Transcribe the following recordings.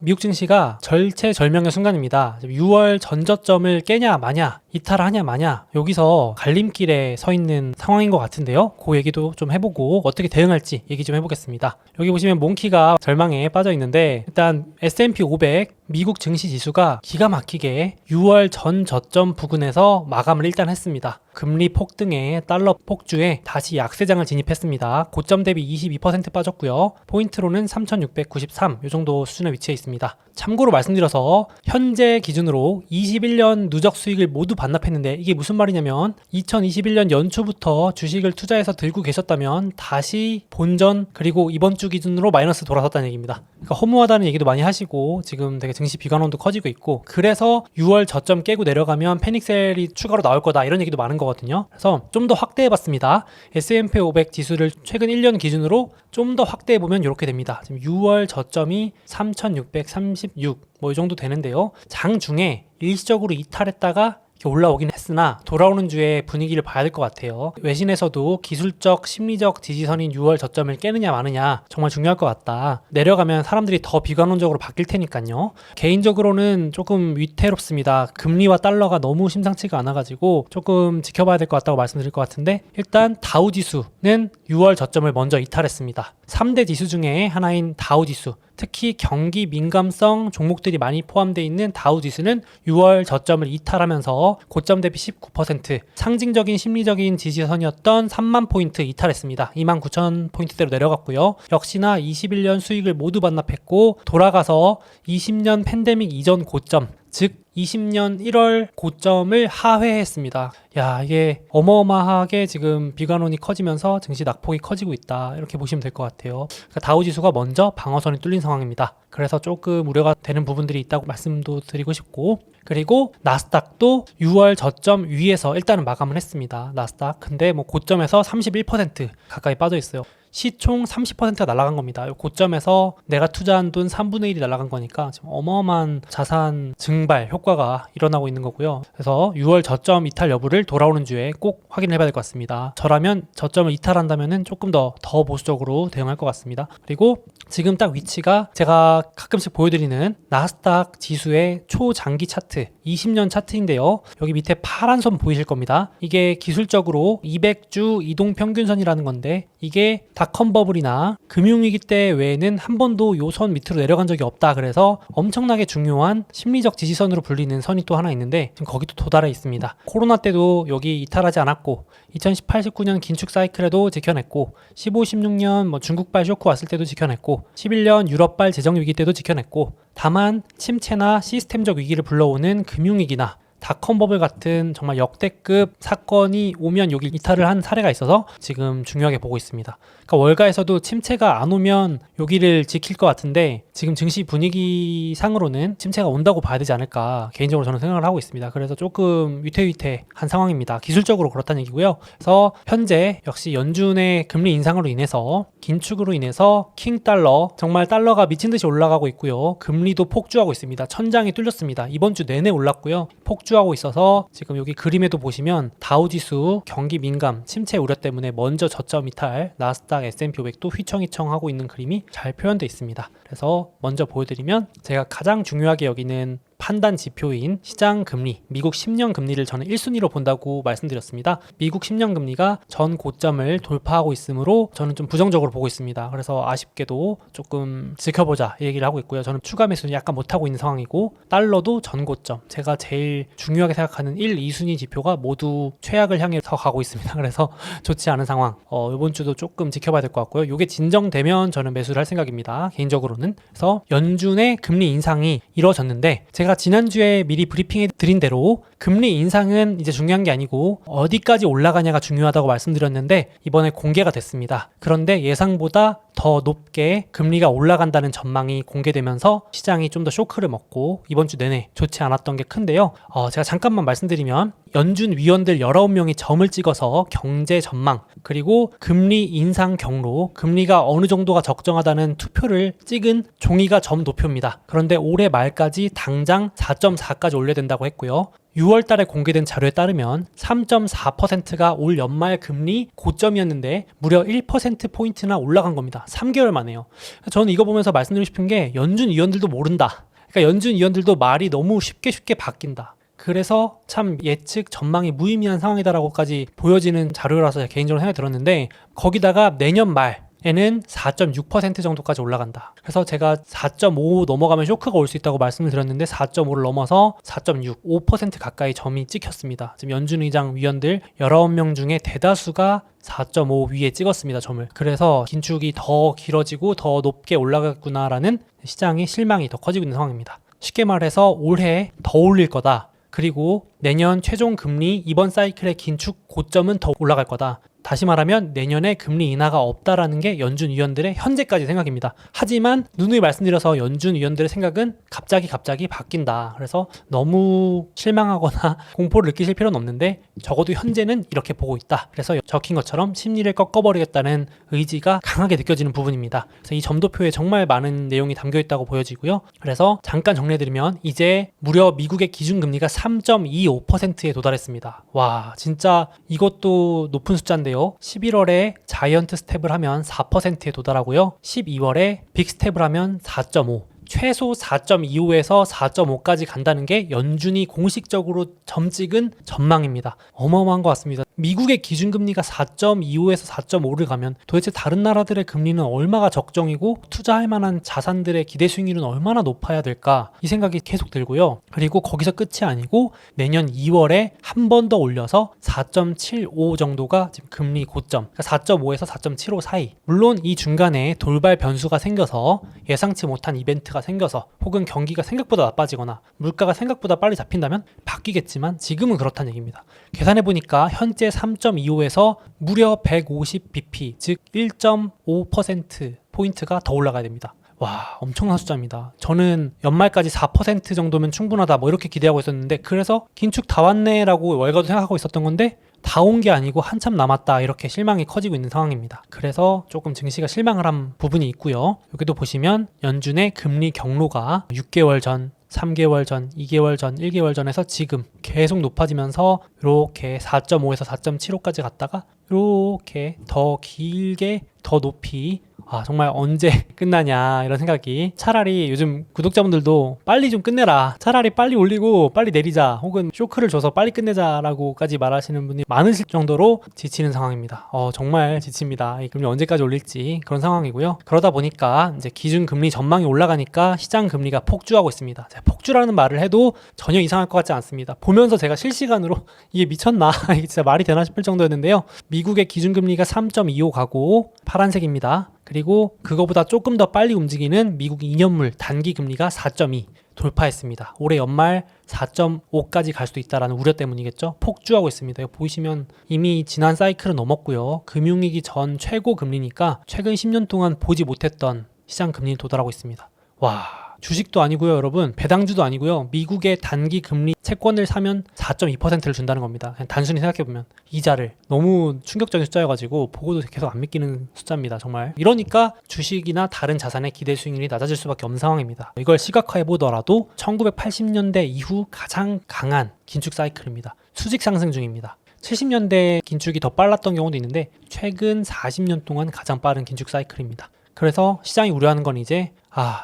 미국 증시가 절체절명의 순간입니다. 6월 전저점을 깨냐 마냐, 이탈하냐 마냐, 여기서 갈림길에 서 있는 상황인 것 같은데요. 그 얘기도 좀 해보고 어떻게 대응할지 얘기 좀 해보겠습니다. 여기 보시면 몽키가 절망에 빠져 있는데, 일단 S&P 500 미국 증시 지수가 기가 막히게 6월 전 저점 부근에서 마감을 일단 했습니다. 금리 폭등에 달러 폭주에 다시 약세장을 진입했습니다. 고점 대비 22% 빠졌고요. 포인트로는 3,693, 이 정도 수준에 위치해 있습니다. 참고로 말씀드려서 현재 기준으로 21년 누적 수익을 모두 반납했는데, 이게 무슨 말이냐면 2021년 연초부터 주식을 투자해서 들고 계셨다면 다시 본전 그리고 이번 주 기준으로 마이너스 돌아섰다는 얘기입니다. 그러니까 허무하다는 얘기도 많이 하시고, 지금 되게 증시 비관론도 커지고 있고, 그래서 6월 저점 깨고 내려가면 패닉셀이 추가로 나올 거다, 이런 얘기도 많은 거거든요. 그래서 좀 더 확대해봤습니다. S&P 500 지수를 최근 1년 기준으로 좀 더 확대해보면 이렇게 됩니다. 지금 6월 저점이 3,636, 이 정도 되는데요. 장중에 일시적으로 이탈했다가 올라오긴 했으나 돌아오는 주에 분위기를 봐야 될 것 같아요. 외신에서도 기술적, 심리적 지지선인 6월 저점을 깨느냐 마느냐 정말 중요할 것 같다. 내려가면 사람들이 더 비관론적으로 바뀔 테니까요. 개인적으로는 조금 위태롭습니다. 금리와 달러가 너무 심상치가 않아가지고 조금 지켜봐야 될 것 같다고 말씀드릴 것 같은데, 일단 다우지수는 6월 저점을 먼저 이탈했습니다. 3대 지수 중에 하나인 다우지수, 특히 경기 민감성 종목들이 많이 포함되어 있는 다우지수는 6월 저점을 이탈하면서 고점 대비 19%, 상징적인 심리적인 지지선이었던 3만 포인트 이탈했습니다. 29,000포인트대로 내려갔고요. 역시나 21년 수익을 모두 반납했고, 돌아가서 20년 팬데믹 이전 고점, 즉 20년 1월 고점을 하회했습니다. 야, 이게 어마어마하게 지금 비관론이 커지면서 증시 낙폭이 커지고 있다, 이렇게 보시면 될 것 같아요. 그러니까 다우지수가 먼저 방어선이 뚫린 상황입니다. 그래서 조금 우려가 되는 부분들이 있다고 말씀도 드리고 싶고, 그리고 나스닥도 6월 저점 위에서 일단은 마감을 했습니다. 나스닥 근데 고점에서 31% 가까이 빠져 있어요. 시총 30%가 날아간 겁니다. 고점에서 내가 투자한 돈 3분의 1이 날아간 거니까 지금 어마어마한 자산 증발 효과가 일어나고 있는 거고요. 그래서 6월 저점 이탈 여부를 돌아오는 주에 꼭 확인해 봐야 될 것 같습니다. 저라면 저점을 이탈한다면 조금 더 보수적으로 대응할 것 같습니다. 그리고 지금 딱 위치가 제가 가끔씩 보여드리는 나스닥 지수의 초장기 차트, 20년 차트인데요. 여기 밑에 파란 선 보이실 겁니다. 이게 기술적으로 200주 이동평균선이라는 건데, 이게 닷컴 버블이나 금융위기 때 외에는 한 번도 요 선 밑으로 내려간 적이 없다. 그래서 엄청나게 중요한 심리적 지지선으로 불리는 선이 또 하나 있는데, 지금 거기도 도달해 있습니다. 코로나 때도 여기 이탈하지 않았고, 2018, 19년 긴축 사이클에도 지켜냈고, 15, 16년 중국발 쇼크 왔을 때도 지켜냈고, 11년 유럽발 재정위기 때도 지켜냈고, 다만 침체나 시스템적 위기를 불러오는 금융위기나 닷컴버블 같은 정말 역대급 사건이 오면 여기 이탈을 한 사례가 있어서 지금 중요하게 보고 있습니다. 그러니까 월가에서도 침체가 안 오면 여기를 지킬 것 같은데, 지금 증시 분위기 상으로는 침체가 온다고 봐야 되지 않을까 개인적으로 저는 생각을 하고 있습니다. 그래서 조금 위태위태한 상황입니다. 기술적으로 그렇다는 얘기고요. 그래서 현재 역시 연준의 금리 인상으로 인해서, 긴축으로 인해서 킹달러, 정말 달러가 미친 듯이 올라가고 있고요. 금리도 폭주하고 있습니다. 천장이 뚫렸습니다. 이번 주 내내 올랐고요. 폭주하고 있어서 지금 여기 그림에도 보시면 다우지수 경기 민감 침체 우려 때문에 먼저 저점 이탈, 나스닥, S&P 500도 휘청휘청하고 있는 그림이 잘 표현되어 있습니다. 그래서 먼저 보여드리면, 제가 가장 중요하게 여기는 판단 지표인 시장 금리, 미국 10년 금리를 저는 1순위로 본다고 말씀드렸습니다. 미국 10년 금리가 전 고점을 돌파하고 있으므로 저는 좀 부정적으로 보고 있습니다. 그래서 아쉽게도 조금 지켜보자 이 얘기를 하고 있고요. 저는 추가 매수는 약간 못하고 있는 상황이고, 달러도 전 고점, 제가 제일 중요하게 생각하는 1, 2순위 지표가 모두 최악을 향해서 가고 있습니다. 그래서 좋지 않은 상황. 이번 주도 조금 지켜봐야 될 것 같고요. 이게 진정되면 저는 매수를 할 생각입니다. 개인적으로는. 그래서 연준의 금리 인상이 이루어졌는데, 제가 지난주에 미리 브리핑해 드린 대로 금리 인상은 이제 중요한 게 아니고 어디까지 올라가냐가 중요하다고 말씀드렸는데, 이번에 공개가 됐습니다. 그런데 예상보다 더 높게 금리가 올라간다는 전망이 공개되면서 시장이 좀 더 쇼크를 먹고 이번 주 내내 좋지 않았던 게 큰데요. 제가 잠깐만 말씀드리면, 연준 위원들 19명이 점을 찍어서 경제 전망 그리고 금리 인상 경로, 금리가 어느 정도가 적정하다는 투표를 찍은 종이가 점도표입니다. 그런데 올해 말까지 당장 4.4까지 올려야 된다고 했고요. 6월 달에 공개된 자료에 따르면 3.4%가 올 연말 금리 고점이었는데 무려 1%포인트나 올라간 겁니다. 3개월 만에요. 저는 이거 보면서 말씀드리고 싶은 게 연준 위원들도 모른다. 그러니까 연준 위원들도 말이 너무 쉽게 바뀐다. 그래서 참 예측 전망이 무의미한 상황이다라고까지 보여지는 자료라서 개인적으로 생각이 들었는데 거기다가 내년 말에는 4.6% 정도까지 올라간다. 그래서 제가 4.5 넘어가면 쇼크가 올 수 있다고 말씀을 드렸는데 4.5를 넘어서 4.6, 5% 가까이 점이 찍혔습니다. 지금 연준 의장 위원들 19명 중에 대다수가 4.5 위에 찍었습니다, 점을. 그래서 긴축이 더 길어지고 더 높게 올라갔구나라는 시장의 실망이 더 커지고 있는 상황입니다. 쉽게 말해서 올해 더 올릴 거다. 그리고 내년 최종 금리 이번 사이클의 긴축 고점은 더 올라갈 거다. 다시 말하면 내년에 금리 인하가 없다라는 게 연준 위원들의 현재까지 생각입니다. 하지만 누누이 말씀드려서 연준 위원들의 생각은 갑자기 바뀐다. 그래서 너무 실망하거나 공포를 느끼실 필요는 없는데 적어도 현재는 이렇게 보고 있다. 그래서 적힌 것처럼 심리를 꺾어버리겠다는 의지가 강하게 느껴지는 부분입니다. 그래서 이 점도표에 정말 많은 내용이 담겨 있다고 보여지고요. 그래서 잠깐 정리해드리면 이제 무려 미국의 기준금리가 3.25%에 도달했습니다. 와, 진짜 이것도 높은 숫자인데 11월에 자이언트 스텝을 하면 4%에 도달하고요. 12월에 빅 스텝을 하면 4.5. 최소 4.25에서 4.5까지 간다는 게 연준이 공식적으로 점 찍은 전망입니다. 어마어마한 것 같습니다. 미국의 기준금리가 4.25에서 4.5를 가면 도대체 다른 나라들의 금리는 얼마가 적정이고 투자할 만한 자산들의 기대 수익률은 얼마나 높아야 될까 이 생각이 계속 들고요. 그리고 거기서 끝이 아니고 내년 2월에 한 번 더 올려서 4.75 정도가 지금 금리 고점, 그러니까 4.5에서 4.75 사이. 물론 이 중간에 돌발 변수가 생겨서 예상치 못한 이벤트가 생겨서 혹은 경기가 생각보다 나빠지거나 물가가 생각보다 빨리 잡힌다면 바뀌겠지만 지금은 그렇다는 얘기입니다. 계산해보니까 현재 3.25에서 무려 150bp, 즉 1.5%포인트가 더 올라가야 됩니다. 와, 엄청난 숫자입니다. 저는 연말까지 4% 정도면 충분하다 뭐 이렇게 기대하고 있었는데 그래서 긴축 다 왔네라고 월가도 생각하고 있었던 건데 다 온 게 아니고 한참 남았다 이렇게 실망이 커지고 있는 상황입니다. 그래서 조금 증시가 실망을 한 부분이 있고요. 여기도 보시면 연준의 금리 경로가 6개월 전, 3개월 전, 2개월 전, 1개월 전에서 지금 계속 높아지면서 이렇게 4.5에서 4.75까지 갔다가 이렇게 더 길게 더 높이 정말 언제 끝나냐 이런 생각이 차라리 요즘 구독자분들도 빨리 좀 끝내라 차라리 빨리 올리고 빨리 내리자 혹은 쇼크를 줘서 빨리 끝내자라고까지 말하시는 분이 많으실 정도로 지치는 상황입니다. 정말 지칩니다. 이 금리 언제까지 올릴지 그런 상황이고요. 그러다 보니까 이제 기준금리 전망이 올라가니까 시장 금리가 폭주하고 있습니다. 폭주라는 말을 해도 전혀 이상할 것 같지 않습니다. 보면서 제가 실시간으로 이게 미쳤나 이게 진짜 말이 되나 싶을 정도였는데요. 미국의 기준금리가 3.25 가고 파란색입니다. 그리고 그거보다 조금 더 빨리 움직이는 미국 2년물 단기 금리가 4.2 돌파했습니다. 올해 연말 4.5까지 갈 수도 있다는 우려 때문이겠죠. 폭주하고 있습니다. 이거 보시면 이미 지난 사이클은 넘었고요. 금융위기 전 최고 금리니까 최근 10년 동안 보지 못했던 시장 금리에 도달하고 있습니다. 와, 주식도 아니고요, 여러분. 배당주도 아니고요. 미국의 단기 금리 채권을 사면 4.2%를 준다는 겁니다. 그냥 단순히 생각해보면 이자를. 너무 충격적인 숫자여가지고 보고도 계속 안 믿기는 숫자입니다. 정말. 이러니까 주식이나 다른 자산의 기대 수익률이 낮아질 수밖에 없는 상황입니다. 이걸 시각화해보더라도 1980년대 이후 가장 강한 긴축 사이클입니다. 수직 상승 중입니다. 70년대 긴축이 더 빨랐던 경우도 있는데 최근 40년 동안 가장 빠른 긴축 사이클입니다. 그래서 시장이 우려하는 건 이제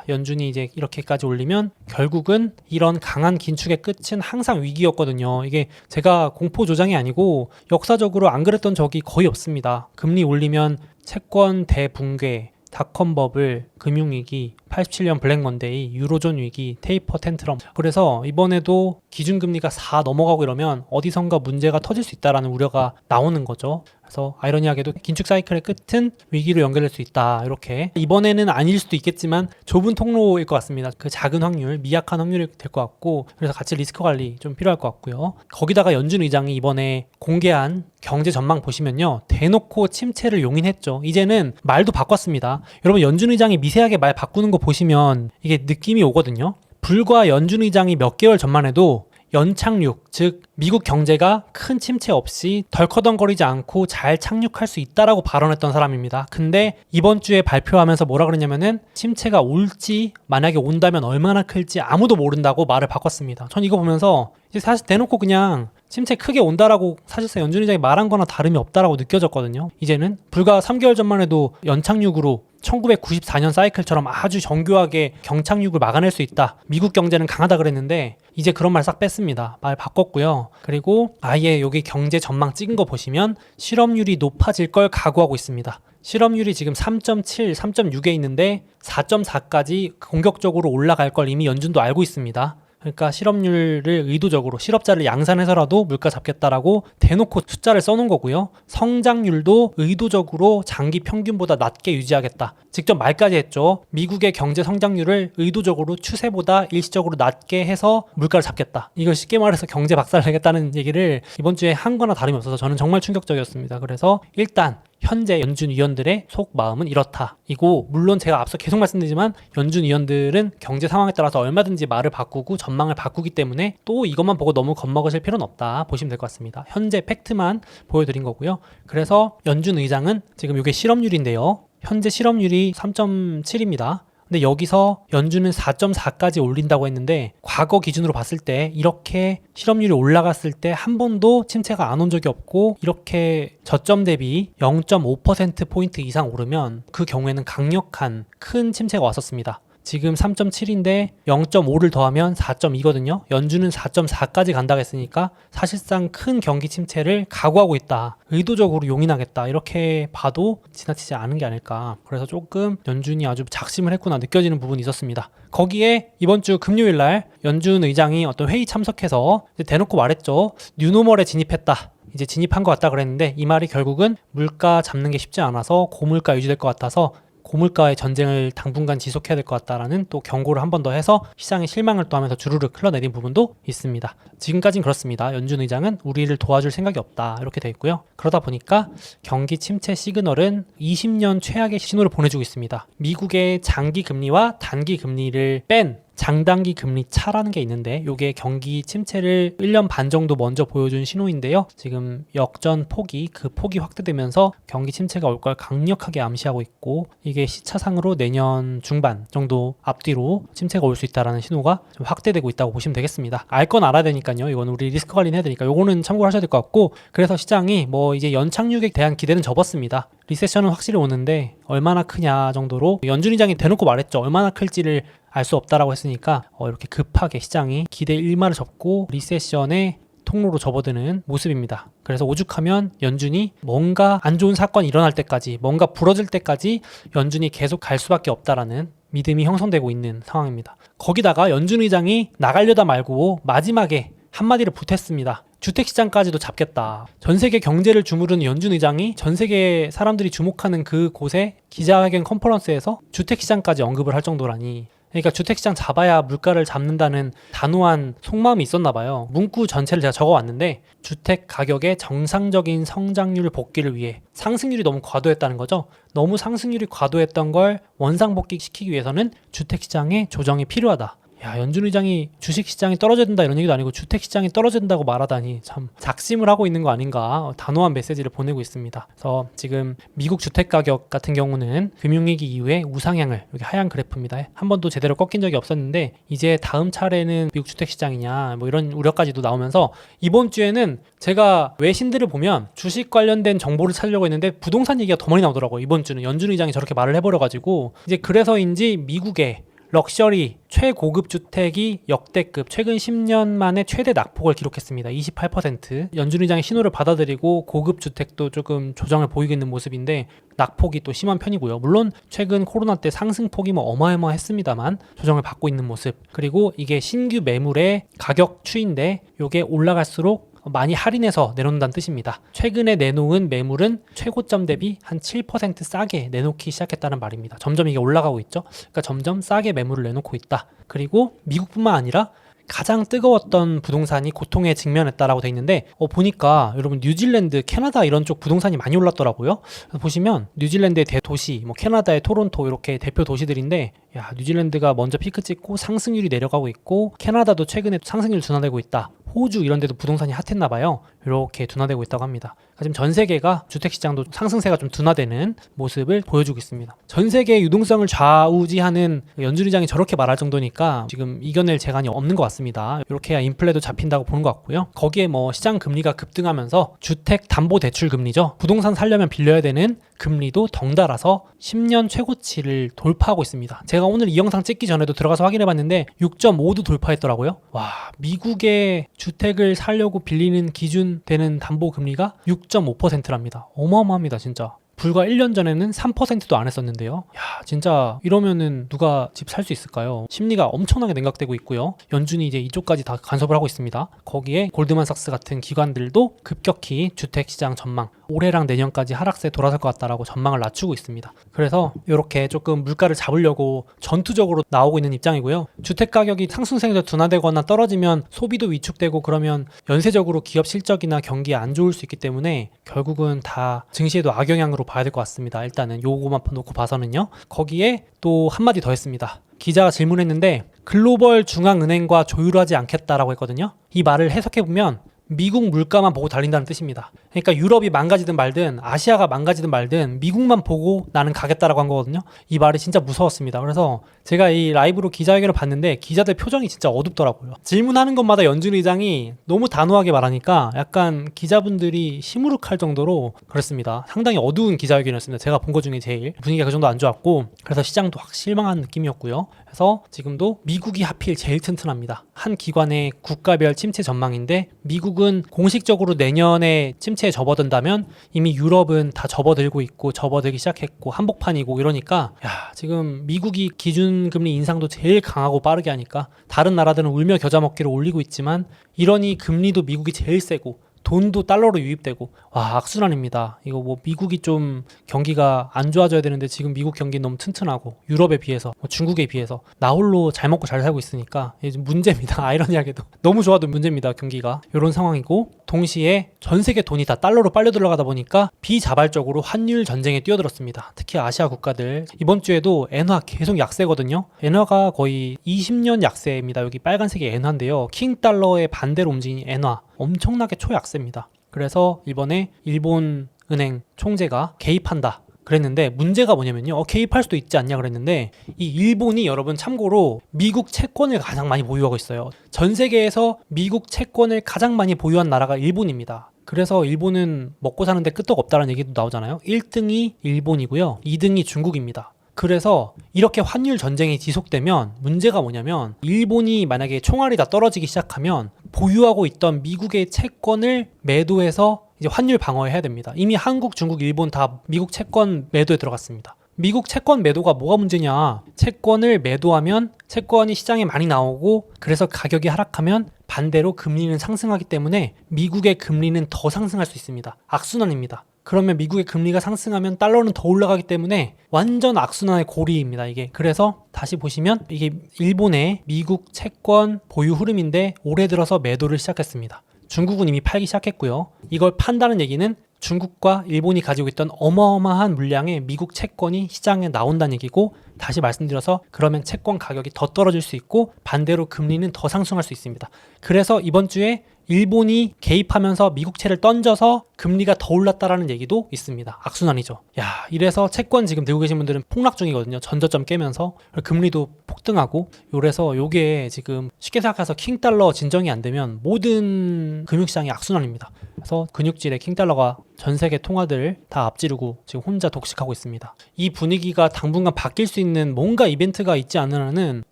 연준이 이제 이렇게까지 올리면 결국은 이런 강한 긴축의 끝은 항상 위기였거든요. 이게 제가 공포 조장이 아니고 역사적으로 안 그랬던 적이 거의 없습니다. 금리 올리면 채권 대붕괴, 닷컴 버블, 금융위기, 87년 블랙먼데이, 유로존 위기, 테이퍼 텐트럼. 그래서 이번에도 기준금리가 4 넘어가고 이러면 어디선가 문제가 터질 수 있다라는 우려가 나오는 거죠. 그래서 아이러니하게도 긴축 사이클의 끝은 위기로 연결될 수 있다. 이렇게 이번에는 아닐 수도 있겠지만 좁은 통로일 것 같습니다. 그 작은 확률, 미약한 확률이 될 것 같고 그래서 같이 리스크 관리 좀 필요할 것 같고요. 거기다가 연준 의장이 이번에 공개한 경제 전망 보시면요. 대놓고 침체를 용인했죠. 이제는 말도 바꿨습니다. 여러분 연준 의장이 미세하게 말 바꾸는 거 보시면 이게 느낌이 오거든요. 불과 연준 의장이 몇 개월 전만 해도 연착륙, 즉 미국 경제가 큰 침체 없이 덜커덩거리지 않고 잘 착륙할 수 있다라고 발언했던 사람입니다. 근데 이번 주에 발표하면서 뭐라 그러냐면은 침체가 올지 만약에 온다면 얼마나 클지 아무도 모른다고 말을 바꿨습니다. 전 이거 보면서 이제 사실 대놓고 그냥 침체 크게 온다라고 사실상 연준 의장이 말한 거나 다름이 없다라고 느껴졌거든요. 이제는 불과 3개월 전만 해도 연착륙으로 1994년 사이클처럼 아주 정교하게 경착륙을 막아낼 수 있다. 미국 경제는 강하다 그랬는데 이제 그런 말 싹 뺐습니다. 말 바꿨고요. 그리고 아예 여기 경제 전망 찍은 거 보시면 실업률이 높아질 걸 각오하고 있습니다. 실업률이 지금 3.7, 3.6에 있는데 4.4까지 공격적으로 올라갈 걸 이미 연준도 알고 있습니다. 그러니까 실업률을 의도적으로 실업자를 양산해서라도 물가 잡겠다라고 대놓고 숫자를 써놓은 거고요. 성장률도 의도적으로 장기 평균보다 낮게 유지하겠다. 직접 말까지 했죠. 미국의 경제 성장률을 의도적으로 추세보다 일시적으로 낮게 해서 물가를 잡겠다. 이걸 쉽게 말해서 경제 박살을 내겠다는 얘기를 이번 주에 한 거나 다름이 없어서 저는 정말 충격적이었습니다. 그래서 일단 현재 연준 위원들의 속마음은 이렇다. 이고 물론 제가 앞서 계속 말씀드리지만 연준 위원들은 경제 상황에 따라서 얼마든지 말을 바꾸고 전망을 바꾸기 때문에 또 이것만 보고 너무 겁먹으실 필요는 없다 보시면 될 것 같습니다. 현재 팩트만 보여드린 거고요. 그래서 연준 의장은 지금 이게 실업률인데요. 현재 실업률이 3.7입니다. 근데 여기서 연준은 4.4까지 올린다고 했는데 과거 기준으로 봤을 때 이렇게 실업률이 올라갔을 때 한 번도 침체가 안 온 적이 없고 이렇게 저점 대비 0.5%포인트 이상 오르면 그 경우에는 강력한 큰 침체가 왔었습니다. 지금 3.7인데 0.5를 더하면 4.2거든요. 연준은 4.4까지 간다고 했으니까 사실상 큰 경기 침체를 각오하고 있다. 의도적으로 용인하겠다. 이렇게 봐도 지나치지 않은 게 아닐까. 그래서 조금 연준이 아주 작심을 했구나 느껴지는 부분이 있었습니다. 거기에 이번 주 금요일 날 연준 의장이 어떤 회의 참석해서 대놓고 말했죠. 뉴노멀에 진입했다. 이제 진입한 것 같다 그랬는데 이 말이 결국은 물가 잡는 게 쉽지 않아서 고물가 유지될 것 같아서 고물가의 전쟁을 당분간 지속해야 될 것 같다라는 또 경고를 한 번 더 해서 시장의 실망을 또 하면서 주르륵 흘러내린 부분도 있습니다. 지금까지는 그렇습니다. 연준 의장은 우리를 도와줄 생각이 없다 이렇게 돼 있고요. 그러다 보니까 경기 침체 시그널은 20년 최악의 신호를 보내주고 있습니다. 미국의 장기 금리와 단기 금리를 뺀 장단기 금리 차라는 게 있는데 이게 경기 침체를 1년 반 정도 먼저 보여준 신호인데요. 지금 역전 폭이 그 폭이 확대되면서 경기 침체가 올 걸 강력하게 암시하고 있고 이게 시차상으로 내년 중반 정도 앞뒤로 침체가 올 수 있다는 신호가 좀 확대되고 있다고 보시면 되겠습니다. 알 건 알아야 되니까요. 이건 우리 리스크 관리는 해야 되니까 요거는 참고를 하셔야 될 것 같고 그래서 시장이 뭐 이제 연착륙에 대한 기대는 접었습니다. 리세션은 확실히 오는데 얼마나 크냐 정도로 연준 의장이 대놓고 말했죠. 얼마나 클지를 알 수 없다라고 했으니까 이렇게 급하게 시장이 기대 일마를 접고 리세션의 통로로 접어드는 모습입니다. 그래서 오죽하면 연준이 뭔가 안 좋은 사건이 일어날 때까지 뭔가 부러질 때까지 연준이 계속 갈 수밖에 없다라는 믿음이 형성되고 있는 상황입니다. 거기다가 연준 의장이 나가려다 말고 마지막에 한마디를 보탰습니다. 주택시장까지도 잡겠다. 전 세계 경제를 주무르는 연준 의장이 전 세계 사람들이 주목하는 그 곳에 기자회견 컨퍼런스에서 주택시장까지 언급을 할 정도라니. 그러니까 주택시장 잡아야 물가를 잡는다는 단호한 속마음이 있었나 봐요. 문구 전체를 제가 적어왔는데 주택 가격의 정상적인 성장률 복귀를 위해 상승률이 너무 과도했다는 거죠. 너무 상승률이 과도했던 걸 원상복귀시키기 위해서는 주택시장의 조정이 필요하다. 야, 연준 의장이 주식시장이 떨어져야 된다 이런 얘기도 아니고 주택시장이 떨어져야 된다고 말하다니 참 작심을 하고 있는 거 아닌가 단호한 메시지를 보내고 있습니다. 그래서 지금 미국 주택가격 같은 경우는 금융위기 이후에 우상향을 여기 하얀 그래프입니다. 한 번도 제대로 꺾인 적이 없었는데 이제 다음 차례는 미국 주택시장이냐 뭐 이런 우려까지도 나오면서 이번 주에는 제가 외신들을 보면 주식 관련된 정보를 찾으려고 했는데 부동산 얘기가 더 많이 나오더라고요. 이번 주는 연준 의장이 저렇게 말을 해버려가지고 이제 그래서인지 미국의 럭셔리 최고급 주택이 역대급 최근 10년 만에 최대 낙폭을 기록했습니다. 28%. 연준 의장의 신호를 받아들이고 고급 주택도 조금 조정을 보이고 있는 모습인데 낙폭이 또 심한 편이고요. 물론 최근 코로나 때 상승폭이 뭐 어마어마했습니다만 조정을 받고 있는 모습. 그리고 이게 신규 매물의 가격 추인데 이게 올라갈수록 많이 할인해서 내놓는다는 뜻입니다. 최근에 내놓은 매물은 최고점 대비 한 7% 싸게 내놓기 시작했다는 말입니다. 점점 이게 올라가고 있죠. 그러니까 점점 싸게 매물을 내놓고 있다. 그리고 미국뿐만 아니라 가장 뜨거웠던 부동산이 고통에 직면했다라고 돼 있는데 보니까 여러분 뉴질랜드, 캐나다 이런 쪽 부동산이 많이 올랐더라고요. 보시면 뉴질랜드의 대도시, 뭐 캐나다의 토론토 이렇게 대표 도시들인데 야, 뉴질랜드가 먼저 피크 찍고 상승률이 내려가고 있고 캐나다도 최근에 상승률 둔화되고 있다. 호주 이런 데도 부동산이 핫했나 봐요. 이렇게 둔화되고 있다고 합니다. 지금 전 세계가 주택시장도 상승세가 좀 둔화되는 모습을 보여주고 있습니다. 전 세계의 유동성을 좌우지하는 연준의장이 저렇게 말할 정도니까 지금 이겨낼 재간이 없는 것 같습니다. 이렇게 해야 인플레도 잡힌다고 보는 것 같고요. 거기에 뭐 시장 금리가 급등하면서 주택담보대출 금리죠. 부동산 살려면 빌려야 되는 금리도 덩달아서 10년 최고치를 돌파하고 있습니다. 제가 오늘 이 영상 찍기 전에도 들어가서 확인해봤는데 6.5도 돌파했더라고요. 와, 미국의 주택을 살려고 빌리는 기준 되는 담보금리가 6.5%랍니다. 어마어마합니다, 진짜. 불과 1년 전에는 3%도 안 했었는데요. 야, 진짜 이러면은 누가 집 살 수 있을까요? 심리가 엄청나게 냉각되고 있고요. 연준이 이제 이쪽까지 다 간섭을 하고 있습니다. 거기에 골드만삭스 같은 기관들도 급격히 주택시장 전망, 올해랑 내년까지 하락세 돌아설 것 같다라고 전망을 낮추고 있습니다. 그래서 이렇게 조금 물가를 잡으려고 전투적으로 나오고 있는 입장이고요. 주택 가격이 상승세에서 둔화되거나 떨어지면 소비도 위축되고 그러면 연쇄적으로 기업 실적이나 경기에 안 좋을 수 있기 때문에 결국은 다 증시에도 악영향으로 봐야 될 것 같습니다. 일단은 요거만 놓고 봐서는요. 거기에 또 한마디 더 했습니다. 기자가 질문했는데 글로벌 중앙은행과 조율하지 않겠다라고 했거든요. 이 말을 해석해보면 미국 물가만 보고 달린다는 뜻입니다. 그러니까 유럽이 망가지든 말든 아시아가 망가지든 말든 미국만 보고 나는 가겠다라고 한 거거든요. 이 말이 진짜 무서웠습니다. 그래서 제가 이 라이브로 기자회견을 봤는데 기자들 표정이 진짜 어둡더라고요. 질문하는 것마다 연준 의장이 너무 단호하게 말하니까 약간 기자분들이 시무룩할 정도로 그랬습니다. 상당히 어두운 기자회견이었습니다. 제가 본 것 중에 제일 분위기가 그 정도 안 좋았고 그래서 시장도 확 실망한 느낌이었고요. 그래서 지금도 미국이 하필 제일 튼튼합니다. 한 기관의 국가별 침체 전망인데 미국은 공식적으로 내년에 침체에 접어든다면 이미 유럽은 다 접어들고 있고 접어들기 시작했고 한복판이고 이러니까 야, 지금 미국이 기준금리 인상도 제일 강하고 빠르게 하니까 다른 나라들은 울며 겨자 먹기로 올리고 있지만 이러니 금리도 미국이 제일 세고 돈도 달러로 유입되고 와 악순환입니다. 이거 뭐 미국이 좀 경기가 안 좋아져야 되는데 지금 미국 경기 너무 튼튼하고 유럽에 비해서 뭐 중국에 비해서 나 홀로 잘 먹고 잘 살고 있으니까 이제 문제입니다. 아이러니하게도 너무 좋아도 문제입니다. 경기가 이런 상황이고 동시에 전 세계 돈이 다 달러로 빨려 들어가다 보니까 비자발적으로 환율 전쟁에 뛰어들었습니다. 특히 아시아 국가들 이번 주에도 엔화 계속 약세거든요. 엔화가 거의 20년 약세입니다. 여기 빨간색이 엔화인데요. 킹 달러의 반대로 움직이는 엔화 엄청나게 초약세입니다. 그래서 이번에 일본 은행 총재가 개입한다 그랬는데 문제가 뭐냐면요. 개입할 수도 있지 않냐 그랬는데 이 일본이 여러분 참고로 미국 채권을 가장 많이 보유하고 있어요. 전 세계에서 미국 채권을 가장 많이 보유한 나라가 일본입니다. 그래서 일본은 먹고 사는데 끄떡 없다는 얘기도 나오잖아요. 1등이 일본이고요. 2등이 중국입니다. 그래서 이렇게 환율 전쟁이 지속되면 문제가 뭐냐면 일본이 만약에 총알이 다 떨어지기 시작하면 보유하고 있던 미국의 채권을 매도해서 이제 환율 방어해야 됩니다. 이미 한국, 중국, 일본 다 미국 채권 매도에 들어갔습니다. 미국 채권 매도가 뭐가 문제냐? 채권을 매도하면 채권이 시장에 많이 나오고 그래서 가격이 하락하면 반대로 금리는 상승하기 때문에 미국의 금리는 더 상승할 수 있습니다. 악순환입니다. 그러면 미국의 금리가 상승하면 달러는 더 올라가기 때문에 완전 악순환의 고리입니다. 이게 그래서 다시 보시면 이게 일본의 미국 채권 보유 흐름인데 올해 들어서 매도를 시작했습니다. 중국은 이미 팔기 시작했고요. 이걸 판다는 얘기는 중국과 일본이 가지고 있던 어마어마한 물량의 미국 채권이 시장에 나온다는 얘기고 다시 말씀드려서 그러면 채권 가격이 더 떨어질 수 있고 반대로 금리는 더 상승할 수 있습니다. 그래서 이번 주에 일본이 개입하면서 미국채를 던져서 금리가 더 올랐다라는 얘기도 있습니다. 악순환이죠. 야, 이래서 채권 지금 들고 계신 분들은 폭락 중이거든요. 전저점 깨면서 금리도 폭등하고 그래서 요게 지금 쉽게 생각해서 킹달러 진정이 안 되면 모든 금융시장이 악순환입니다. 그래서 근육질의 킹달러가 전 세계 통화들 다 앞지르고 지금 혼자 독식하고 있습니다. 이 분위기가 당분간 바뀔 수 있는 뭔가 이벤트가 있지 않는 한은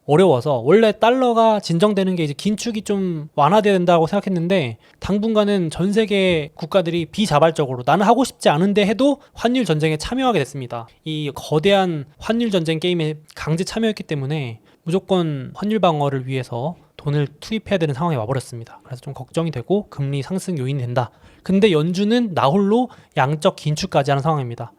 어려워서 원래 달러가 진정되는 게 이제 긴축이 좀 완화돼야 된다고 생각했는데 당분간은 전 세계 국가들이 비자발적으로 나는 하고 싶지 않은데 해도 환율 전쟁에 참여하게 됐습니다. 이 거대한 환율 전쟁 게임에 강제 참여했기 때문에 무조건 환율 방어를 위해서 돈을 투입해야 되는 상황에 와버렸습니다. 그래서 좀 걱정이 되고 금리 상승 요인이 된다. 근데 연준은 나홀로 양적 긴축까지 하는 상황입니다.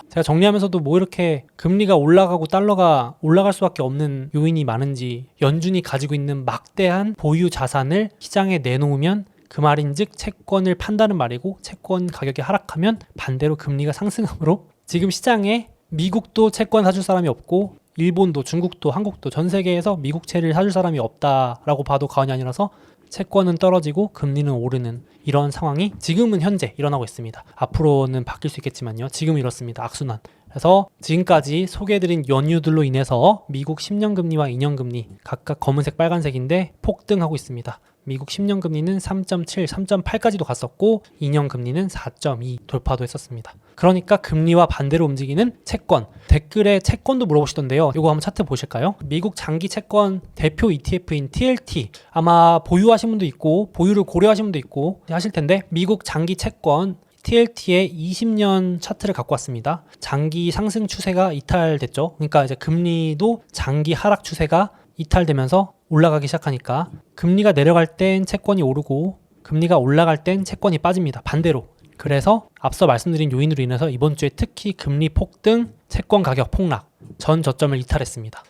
제가 정리하면서도 뭐 이렇게 금리가 올라가고 달러가 올라갈 수밖에 없는 요인이 많은지 연준이 가지고 있는 막대한 보유 자산을 시장에 내놓으면 그 말인즉 채권을 판다는 말이고 채권 가격이 하락하면 반대로 금리가 상승하므로 지금 시장에 미국도 채권 사줄 사람이 없고 일본도 중국도 한국도 전 세계에서 미국채를 사줄 사람이 없다라고 봐도 과언이 아니라서 채권은 떨어지고 금리는 오르는 이런 상황이 지금은 현재 일어나고 있습니다. 앞으로는 바뀔 수 있겠지만요. 지금 이렇습니다. 악순환. 그래서 지금까지 소개해드린 연유들로 인해서 미국 10년 금리와 2년 금리 각각 검은색 빨간색인데 폭등하고 있습니다. 미국 10년 금리는 3.7, 3.8까지도 갔었고 2년 금리는 4.2 돌파도 했었습니다. 그러니까 금리와 반대로 움직이는 채권. 댓글에 채권도 물어보시던데요. 이거 한번 차트 보실까요? 미국 장기 채권 대표 ETF인 TLT 아마 보유하신 분도 있고 보유를 고려하신 분도 있고 하실 텐데 미국 장기 채권 TLT의 20년 차트를 갖고 왔습니다. 장기 상승 추세가 이탈됐죠. 그러니까 이제 금리도 장기 하락 추세가 이탈되면서 올라가기 시작하니까 금리가 내려갈 땐 채권이 오르고 금리가 올라갈 땐 채권이 빠집니다. 반대로. 그래서 앞서 말씀드린 요인으로 인해서 이번 주에 특히 금리 폭등, 채권 가격 폭락, 전 저점을 이탈했습니다.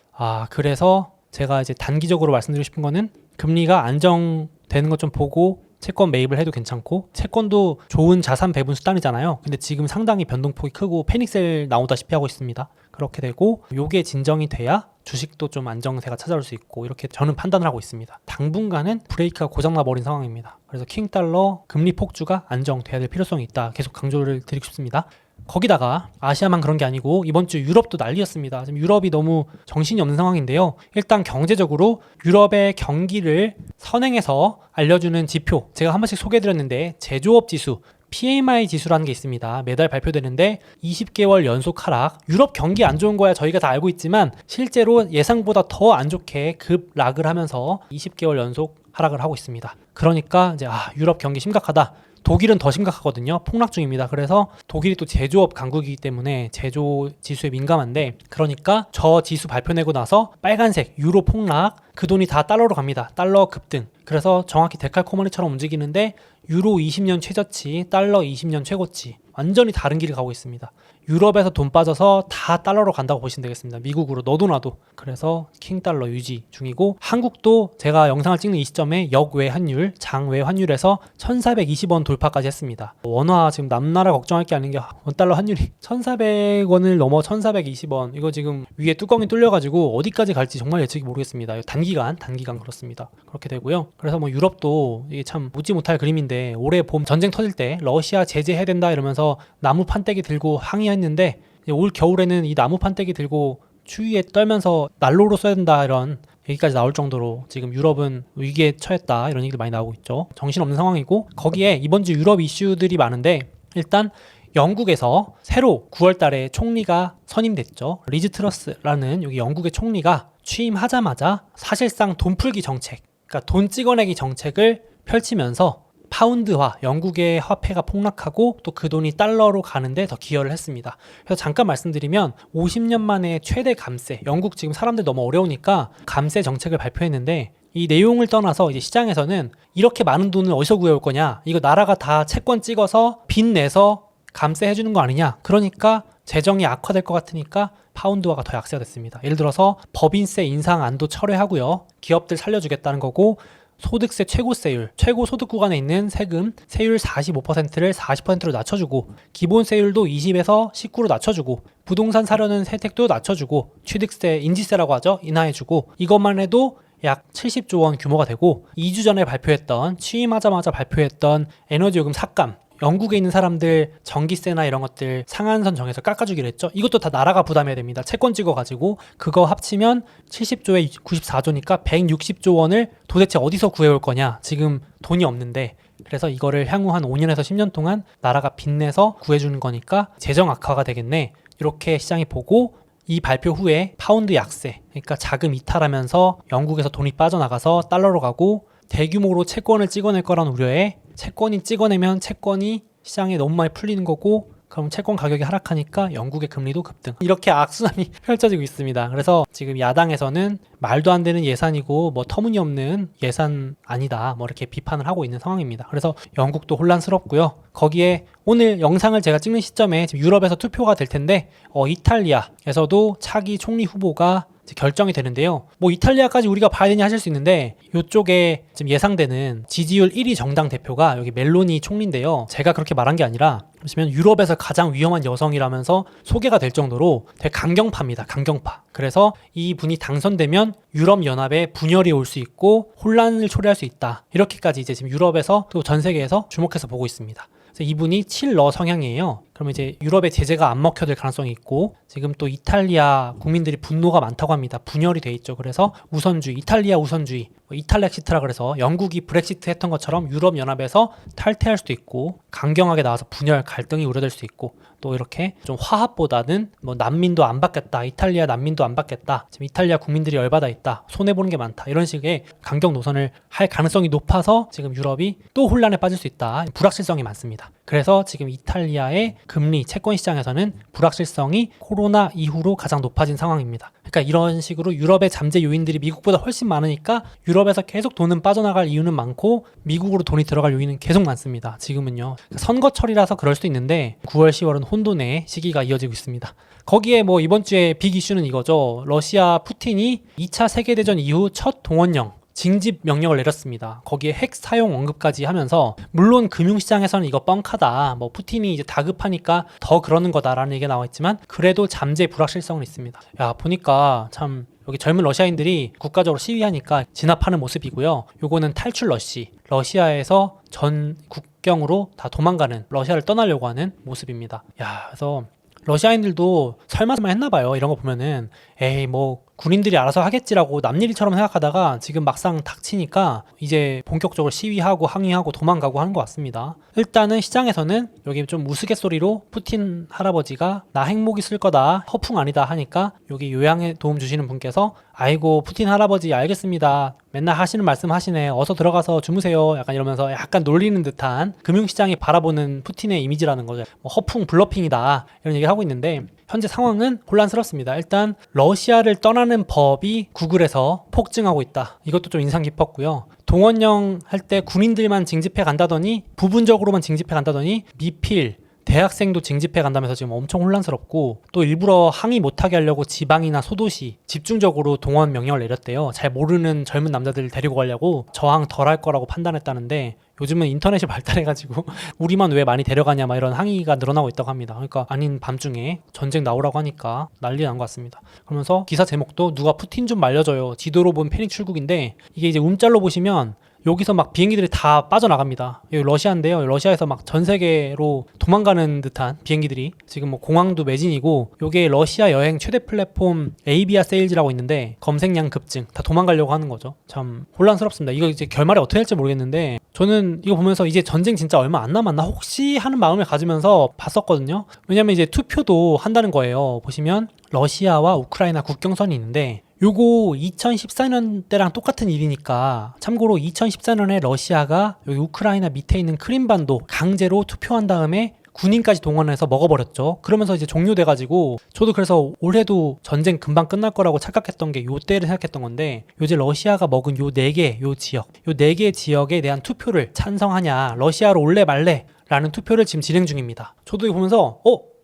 그래서 제가 이제 단기적으로 말씀드리고 싶은 거는 금리가 안정되는 것 좀 보고 채권 매입을 해도 괜찮고 채권도 좋은 자산 배분 수단이잖아요. 근데 지금 상당히 변동폭이 크고 패닉셀 나오다시피 하고 있습니다. 그렇게 되고 요게 진정이 돼야 주식도 좀 안정세가 찾아올 수 있고 이렇게 저는 판단을 하고 있습니다. 당분간은 브레이크가 고장나 버린 상황입니다. 그래서 킹달러 금리 폭주가 안정돼야 될 필요성이 있다. 계속 강조를 드리고 싶습니다. 거기다가 아시아만 그런 게 아니고 이번 주 유럽도 난리였습니다. 지금 유럽이 너무 정신이 없는 상황인데요. 일단 경제적으로 유럽의 경기를 선행해서 알려주는 지표 제가 한 번씩 소개해드렸는데 제조업 지수 PMI 지수라는 게 있습니다. 매달 발표되는데 20개월 연속 하락. 유럽 경기 안 좋은 거야 저희가 다 알고 있지만 실제로 예상보다 더 안 좋게 급락을 하면서 20개월 연속 하락을 하고 있습니다. 그러니까 이제 유럽 경기 심각하다. 독일은 더 심각하거든요. 폭락 중입니다. 그래서 독일이 또 제조업 강국이기 때문에 제조 지수에 민감한데 그러니까 저 지수 발표내고 나서 빨간색 유로 폭락 그 돈이 다 달러로 갑니다. 달러 급등. 그래서 정확히 데칼코마니처럼 움직이는데 유로 20년 최저치, 달러 20년 최고치 완전히 다른 길을 가고 있습니다. 유럽에서 돈 빠져서 다 달러로 간다고 보시면 되겠습니다. 미국으로 너도 나도. 그래서 킹달러 유지 중이고 한국도 제가 영상을 찍는 이 시점에 역외 환율, 장외 환율에서 1420원 돌파까지 했습니다. 원화 지금 남나라 걱정할 게 아닌 게 원달러 환율이 1400원을 넘어 1420원 이거 지금 위에 뚜껑이 뚫려가지고 어디까지 갈지 정말 예측이 모르겠습니다. 단기간 그렇습니다. 그렇게 되고요. 그래서 뭐 유럽도 이게 참 묻지 못할 그림인데 올해 봄 전쟁 터질 때 러시아 제재해야 된다 이러면서 나무 판때기 들고 항의했는데 올 겨울에는 이 나무 판때기 들고 추위에 떨면서 난로로 써야 된다 이런 얘기까지 나올 정도로 지금 유럽은 위기에 처했다 이런 얘기도 많이 나오고 있죠. 정신없는 상황이고 거기에 이번 주 유럽 이슈들이 많은데 일단 영국에서 새로 9월 달에 총리가 선임됐죠. 리즈 트러스라는 여기 영국의 총리가 취임하자마자 사실상 돈 풀기 정책, 그러니까 돈 찍어내기 정책을 펼치면서 파운드화, 영국의 화폐가 폭락하고 또 그 돈이 달러로 가는데 더 기여를 했습니다. 그래서 잠깐 말씀드리면 50년 만에 최대 감세, 영국 지금 사람들 너무 어려우니까 감세 정책을 발표했는데 이 내용을 떠나서 이제 시장에서는 이렇게 많은 돈을 어디서 구해올 거냐, 이거 나라가 다 채권 찍어서 빚 내서 감세해주는 거 아니냐, 그러니까 재정이 악화될 것 같으니까 파운드화가 더 약세가 됐습니다. 예를 들어서 법인세 인상안도 철회하고요, 기업들 살려주겠다는 거고, 소득세 최고세율, 최고 소득 구간에 있는 세금, 세율 45%를 40%로 낮춰주고, 기본세율도 20에서 19로 낮춰주고, 부동산 사려는 혜택도 낮춰주고, 취득세, 인지세라고 하죠, 인하해주고, 이것만 해도 약 70조 원 규모가 되고, 2주 전에 발표했던, 취임하자마자 발표했던 에너지요금 삭감, 영국에 있는 사람들 전기세나 이런 것들 상한선 정해서 깎아주기로 했죠. 이것도 다 나라가 부담해야 됩니다. 채권 찍어가지고 그거 합치면 70조에 94조니까 160조 원을 도대체 어디서 구해올 거냐. 지금 돈이 없는데. 그래서 이거를 향후 한 5년에서 10년 동안 나라가 빚내서 구해주는 거니까 재정 악화가 되겠네. 이렇게 시장이 보고 이 발표 후에 파운드 약세, 그러니까 자금 이탈하면서 영국에서 돈이 빠져나가서 달러로 가고 대규모로 채권을 찍어낼 거란 우려에 채권이 찍어내면 채권이 시장에 너무 많이 풀리는 거고, 그럼 채권 가격이 하락하니까 영국의 금리도 급등. 이렇게 악순환이 펼쳐지고 있습니다. 그래서 지금 야당에서는 말도 안 되는 예산이고 뭐 터무니없는 예산 아니다, 뭐 이렇게 비판을 하고 있는 상황입니다. 그래서 영국도 혼란스럽고요. 거기에 오늘 영상을 제가 찍는 시점에 지금 유럽에서 투표가 될 텐데 이탈리아에서도 차기 총리 후보가 결정이 되는데요. 뭐 이탈리아까지 우리가 봐야 되냐 하실 수 있는데, 이쪽에 지금 예상되는 지지율 1위 정당 대표가 여기 멜로니 총리인데요. 제가 그렇게 말한 게 아니라 보시면 유럽에서 가장 위험한 여성이라면서 소개가 될 정도로 되게 강경파입니다. 강경파. 그래서 이 분이 당선되면 되면 유럽연합에 분열이 올 수 있고 혼란을 초래할 수 있다. 이렇게까지 이제 지금 유럽에서 또 전 세계에서 주목해서 보고 있습니다. 그래서 이분이 칠러 성향이에요. 그러면 이제 유럽의 제재가 안 먹혀들 가능성이 있고 지금 또 이탈리아 국민들이 분노가 많다고 합니다. 분열이 돼 있죠. 그래서 우선주의, 이탈리아 우선주의, 이탈렉시트라 그래서 영국이 브렉시트 했던 것처럼 유럽연합에서 탈퇴할 수도 있고 강경하게 나와서 분열, 갈등이 우려될 수 있고 또 이렇게 좀 화합보다는 뭐 난민도 안 받겠다, 이탈리아 난민도 안 받겠다, 지금 이탈리아 국민들이 열받아 있다, 손해보는 게 많다, 이런 식의 강경 노선을 할 가능성이 높아서 지금 유럽이 또 혼란에 빠질 수 있다. 불확실성이 많습니다. 그래서 지금 이탈리아의 금리, 채권 시장에서는 불확실성이 코로나 이후로 가장 높아진 상황입니다. 그러니까 이런 식으로 유럽의 잠재 요인들이 미국보다 훨씬 많으니까 유럽에서 계속 돈은 빠져나갈 이유는 많고 미국으로 돈이 들어갈 요인은 계속 많습니다. 지금은요. 선거철이라서 그럴 수도 있는데 9월, 10월은 혼돈의 시기가 이어지고 있습니다. 거기에 뭐 이번 주에 빅 이슈는 이거죠. 러시아 푸틴이 2차 세계대전 이후 첫 동원령 징집 명령을 내렸습니다. 거기에 핵 사용 언급까지 하면서 물론 금융시장에서는 이거 뻥카다. 뭐 푸틴이 이제 다급하니까 더 그러는 거다라는 얘기가 나와 있지만 그래도 잠재 불확실성은 있습니다. 야, 보니까 참 여기 젊은 러시아인들이 국가적으로 시위하니까 진압하는 모습이고요. 요거는 탈출 러시. 러시아에서 전 국경으로 다 도망가는, 러시아를 떠나려고 하는 모습입니다. 야, 그래서 러시아인들도 설마 했나봐요. 이런 거 보면은 에이 뭐 군인들이 알아서 하겠지라고 남일처럼 생각하다가 지금 막상 닥치니까 이제 본격적으로 시위하고 항의하고 도망가고 하는 것 같습니다. 일단은 시장에서는 여기 좀 우스갯소리로 푸틴 할아버지가 나 핵무기 쓸 거다, 허풍 아니다 하니까 여기 요양에 도움 주시는 분께서 아이고 푸틴 할아버지 알겠습니다, 맨날 하시는 말씀 하시네, 어서 들어가서 주무세요, 약간 이러면서 약간 놀리는 듯한 금융시장이 바라보는 푸틴의 이미지라는 거죠. 뭐 허풍 블러핑이다 이런 얘기를 하고 있는데 현재 상황은 혼란스럽습니다. 일단 러시아를 떠나는 법이 구글에서 폭증하고 있다. 이것도 좀 인상 깊었고요. 동원령 할 때 군인들만 징집해 간다더니 부분적으로만 징집해 간다더니 미필, 대학생도 징집해 간다면서 지금 엄청 혼란스럽고 또 일부러 항의 못하게 하려고 지방이나 소도시 집중적으로 동원 명령을 내렸대요. 잘 모르는 젊은 남자들을 데리고 가려고 저항 덜 할 거라고 판단했다는데 요즘은 인터넷이 발달해가지고 우리만 왜 많이 데려가냐 막 이런 항의가 늘어나고 있다고 합니다. 그러니까 아닌 밤중에 전쟁 나오라고 하니까 난리 난 것 같습니다. 그러면서 기사 제목도 누가 푸틴 좀 말려줘요, 지도로 본 패닉 출국인데 이게 이제 움짤로 보시면 여기서 막 비행기들이 다 빠져나갑니다. 여기 러시아인데요. 러시아에서 막 전 세계로 도망가는 듯한 비행기들이 지금 뭐 공항도 매진이고 요게 러시아 여행 최대 플랫폼 에이비아 세일즈라고 있는데 검색량 급증, 다 도망가려고 하는 거죠. 참 혼란스럽습니다. 이거 이제 결말이 어떻게 될지 모르겠는데 저는 이거 보면서 이제 전쟁 진짜 얼마 안 남았나 혹시 하는 마음을 가지면서 봤었거든요. 왜냐면 이제 투표도 한다는 거예요. 보시면 러시아와 우크라이나 국경선이 있는데 요거 2014년 때랑 똑같은 일이니까 참고로 2014년에 러시아가 여기 우크라이나 밑에 있는 크림반도 강제로 투표한 다음에 군인까지 동원해서 먹어버렸죠. 그러면서 이제 종료돼가지고 저도 그래서 올해도 전쟁 금방 끝날 거라고 착각했던 게 요때를 생각했던 건데 요새 러시아가 먹은 요 4개 요 지역, 요 4개 지역에 대한 투표를 찬성하냐, 러시아로 올래 말래 라는 투표를 지금 진행 중입니다. 저도 이거 보면서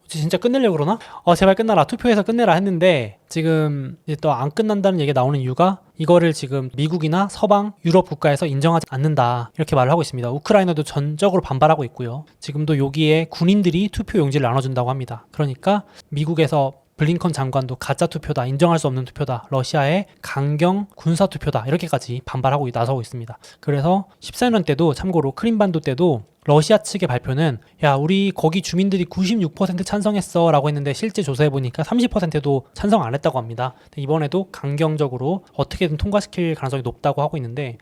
진짜 끝내려고 그러나? 제발 끝나라, 투표해서 끝내라 했는데 지금 이제 또 안 끝난다는 얘기가 나오는 이유가 이거를 지금 미국이나 서방 유럽 국가에서 인정하지 않는다 이렇게 말을 하고 있습니다. 우크라이나도 전적으로 반발하고 있고요. 지금도 여기에 군인들이 투표 용지를 나눠준다고 합니다. 그러니까 미국에서 블링컨 장관도 가짜 투표다, 인정할 수 없는 투표다, 러시아의 강경 군사 투표다 이렇게까지 반발하고 나서고 있습니다. 그래서 14년 때도 참고로 크림반도 때도 러시아 측의 발표는 야 우리 거기 주민들이 96% 찬성했어 라고 했는데 실제 조사해보니까 30%도 찬성 안 했다고 합니다. 이번에도 강경적으로 어떻게든 통과시킬 가능성이 높다고 하고 있는데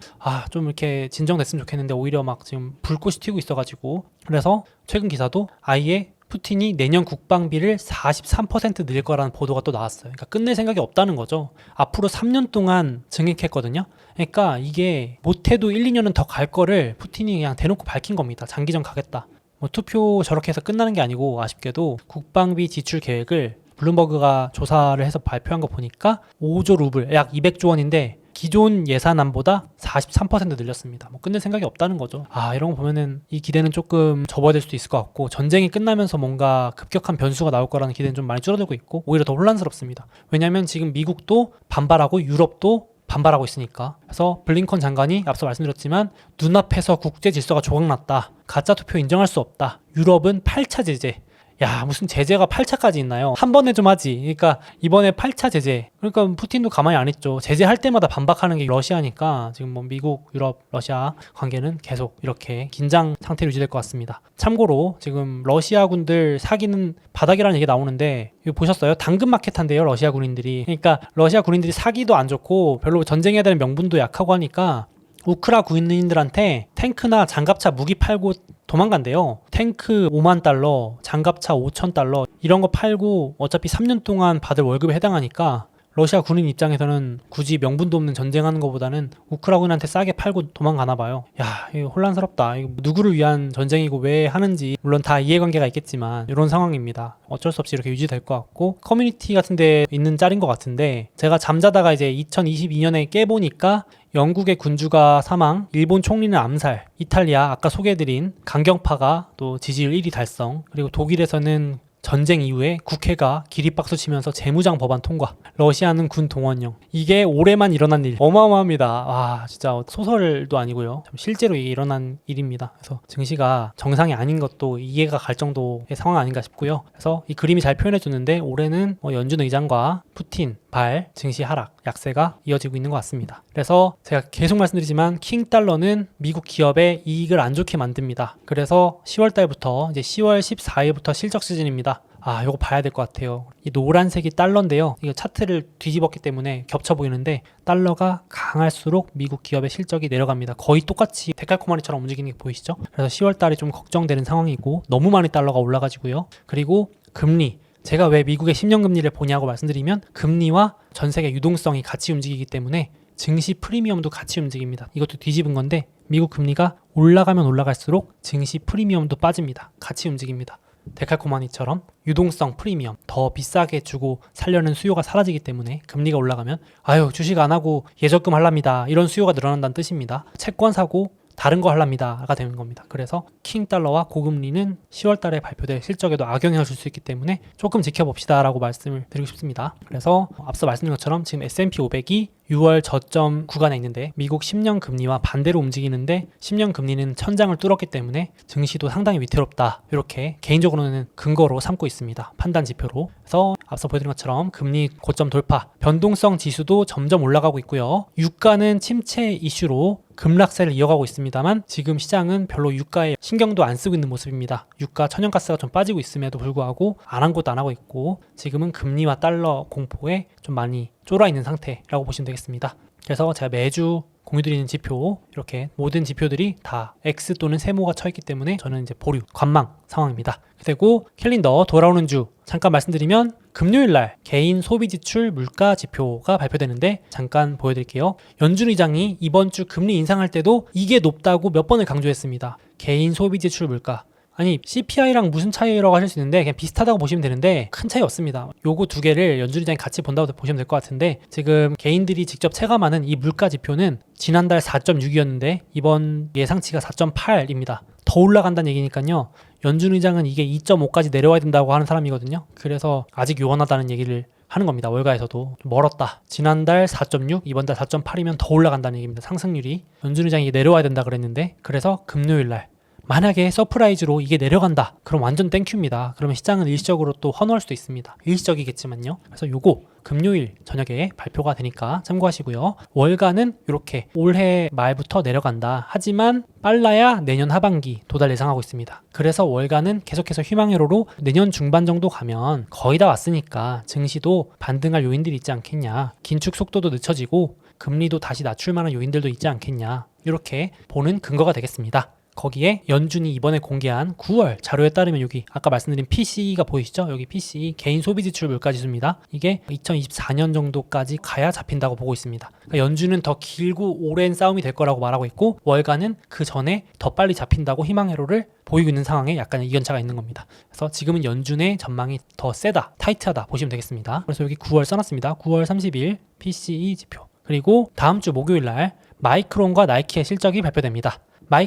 좀 이렇게 진정됐으면 좋겠는데 오히려 막 지금 불꽃이 튀고 있어가지고 그래서 최근 기사도 아예 푸틴이 내년 국방비를 43% 늘릴 거라는 보도가 또 나왔어요. 그러니까 끝낼 생각이 없다는 거죠. 앞으로 3년 동안 증액했거든요. 그러니까 이게 못해도 1, 2년은 더 갈 거를 푸틴이 그냥 대놓고 밝힌 겁니다. 장기전 가겠다. 뭐 투표 저렇게 해서 끝나는 게 아니고 아쉽게도 국방비 지출 계획을 블룸버그가 조사를 해서 발표한 거 보니까 5조 루블, 약 200조 원인데 기존 예산안보다 43% 늘렸습니다. 뭐 끝낼 생각이 없다는 거죠. 이런 거 보면은 이 기대는 조금 접어들 수도 있을 것 같고 전쟁이 끝나면서 뭔가 급격한 변수가 나올 거라는 기대는 좀 많이 줄어들고 있고 오히려 더 혼란스럽습니다. 왜냐하면 지금 미국도 반발하고 유럽도 반발하고 있으니까. 그래서 블링컨 장관이 앞서 말씀드렸지만 눈앞에서 국제 질서가 조각났다, 가짜 투표 인정할 수 없다, 유럽은 8차 제재, 야, 무슨 제재가 8차까지 있나요? 한 번에 좀 하지. 그러니까 이번에 8차 제재. 그러니까 푸틴도 가만히 안 있죠. 제재할 때마다 반박하는 게 러시아니까 지금 뭐 미국, 유럽, 러시아 관계는 계속 이렇게 긴장 상태로 유지될 것 같습니다. 참고로 지금 러시아군들 사기는 바닥이라는 얘기 나오는데 이거 보셨어요? 당근마켓 한대요, 러시아 군인들이. 그러니까 러시아 군인들이 사기도 안 좋고 별로 전쟁해야 되는 명분도 약하고 하니까 우크라 군인들한테 탱크나 장갑차 무기 팔고 도망간대요. 탱크 5만 달러, 장갑차 5천 달러 이런 거 팔고 어차피 3년 동안 받을 월급에 해당하니까 러시아 군인 입장에서는 굳이 명분도 없는 전쟁하는 것보다는 우크라군한테 싸게 팔고 도망가나 봐요. 야, 이거 혼란스럽다. 이거 누구를 위한 전쟁이고 왜 하는지 물론 다 이해관계가 있겠지만 이런 상황입니다. 어쩔 수 없이 이렇게 유지될 것 같고 커뮤니티 같은 데 있는 짤인 것 같은데 제가 잠자다가 이제 2022년에 깨보니까 영국의 군주가 사망, 일본 총리는 암살, 이탈리아 아까 소개해드린 강경파가 또 지지율 1위 달성, 그리고 독일에서는 전쟁 이후에 국회가 기립박수 치면서 재무장 법안 통과, 러시아는 군 동원령. 이게 올해만 일어난 일. 어마어마합니다. 와, 진짜 소설도 아니고요. 실제로 이게 일어난 일입니다. 그래서 증시가 정상이 아닌 것도 이해가 갈 정도의 상황 아닌가 싶고요. 그래서 이 그림이 잘 표현해 주는데 올해는 연준 의장과 푸틴, 발, 증시 하락, 약세가 이어지고 있는 것 같습니다. 그래서 제가 계속 말씀드리지만 킹달러는 미국 기업의 이익을 안 좋게 만듭니다. 그래서 10월 달부터 이제 10월 14일부터 실적 시즌입니다. 아, 요거 봐야 될 것 같아요. 이 노란색이 달러인데요. 이거 차트를 뒤집었기 때문에 겹쳐 보이는데 달러가 강할수록 미국 기업의 실적이 내려갑니다. 거의 똑같이 데칼코마니처럼 움직이는 게 보이시죠? 그래서 10월 달이 좀 걱정되는 상황이고 너무 많이 달러가 올라가지고요. 그리고 금리. 제가 왜 미국의 10년 금리를 보냐고 말씀드리면 금리와 전세계 유동성이 같이 움직이기 때문에 증시 프리미엄도 같이 움직입니다. 이것도 뒤집은 건데 미국 금리가 올라가면 올라갈수록 증시 프리미엄도 빠집니다. 같이 움직입니다. 데칼코마니처럼 유동성 프리미엄 더 비싸게 주고 살려는 수요가 사라지기 때문에 금리가 올라가면 아유 주식 안 하고 예적금 할랍니다. 이런 수요가 늘어난다는 뜻입니다. 채권 사고 다른 거 할랍니다가 되는 겁니다. 그래서 킹달러와 고금리는 10월 달에 발표될 실적에도 악영향을 줄 수 있기 때문에 조금 지켜봅시다 라고 말씀을 드리고 싶습니다. 그래서 앞서 말씀드린 것처럼 지금 S&P 500이 6월 저점 구간에 있는데 미국 10년 금리와 반대로 움직이는데 10년 금리는 천장을 뚫었기 때문에 증시도 상당히 위태롭다. 이렇게 개인적으로는 근거로 삼고 있습니다. 판단 지표로. 그래서 앞서 보여드린 것처럼 금리 고점 돌파, 변동성 지수도 점점 올라가고 있고요. 유가는 침체 이슈로 급락세를 이어가고 있습니다만 지금 시장은 별로 유가에 신경도 안 쓰고 있는 모습입니다. 유가 천연가스가 좀 빠지고 있음에도 불구하고 안 한 것도 안 하고 있고 지금은 금리와 달러 공포에 좀 많이 쫄아 있는 상태라고 보시면 되겠습니다. 그래서 제가 매주 공유드리는 지표 이렇게 모든 지표들이 다 X 또는 세모가 쳐 있기 때문에 저는 이제 보류, 관망 상황입니다. 그리고 캘린더 돌아오는 주 잠깐 말씀드리면 금요일날 개인 소비지출 물가 지표가 발표되는데 잠깐 보여드릴게요. 연준 의장이 이번 주 금리 인상할 때도 이게 높다고 몇 번을 강조했습니다. 개인 소비지출 물가. 아니 CPI랑 무슨 차이라고 하실 수 있는데 그냥 비슷하다고 보시면 되는데 큰 차이 없습니다. 요거 두 개를 연준 의장이 같이 본다고 보시면 될 것 같은데 지금 개인들이 직접 체감하는 이 물가 지표는 지난달 4.6이었는데 이번 예상치가 4.8입니다. 더 올라간다는 얘기니까요. 연준 의장은 이게 2.5까지 내려와야 된다고 하는 사람이거든요. 그래서 아직 요원하다는 얘기를 하는 겁니다. 월가에서도 좀 멀었다. 지난달 4.6, 이번 달 4.8이면 더 올라간다는 얘기입니다. 상승률이. 연준 의장이 내려와야 된다 그랬는데 그래서 금요일날 만약에 서프라이즈로 이게 내려간다. 그럼 완전 땡큐입니다. 그러면 시장은 일시적으로 또 환호할 수도 있습니다. 일시적이겠지만요. 그래서 요거 금요일 저녁에 발표가 되니까 참고하시고요. 월가는 이렇게 올해 말부터 내려간다. 하지만 빨라야 내년 하반기 도달 예상하고 있습니다. 그래서 월가는 계속해서 희망회로로 내년 중반 정도 가면 거의 다 왔으니까 증시도 반등할 요인들이 있지 않겠냐. 긴축 속도도 늦춰지고 금리도 다시 낮출 만한 요인들도 있지 않겠냐. 이렇게 보는 근거가 되겠습니다. 거기에 연준이 이번에 공개한 9월 자료에 따르면 여기 아까 말씀드린 PCE가 보이시죠? 여기 PCE 개인 소비지출 물가지수입니다. 이게 2024년 정도까지 가야 잡힌다고 보고 있습니다. 그러니까 연준은 더 길고 오랜 싸움이 될 거라고 말하고 있고 월가는 그 전에 더 빨리 잡힌다고 희망회로를 보이고 있는 상황에 약간의 이견차가 있는 겁니다. 그래서 지금은 연준의 전망이 더 세다, 타이트하다 보시면 되겠습니다. 그래서 여기 9월 써놨습니다. 9월 30일 PCE 지표. 그리고 다음 주 목요일 날 마이크론과 나이키의 실적이 발표됩니다.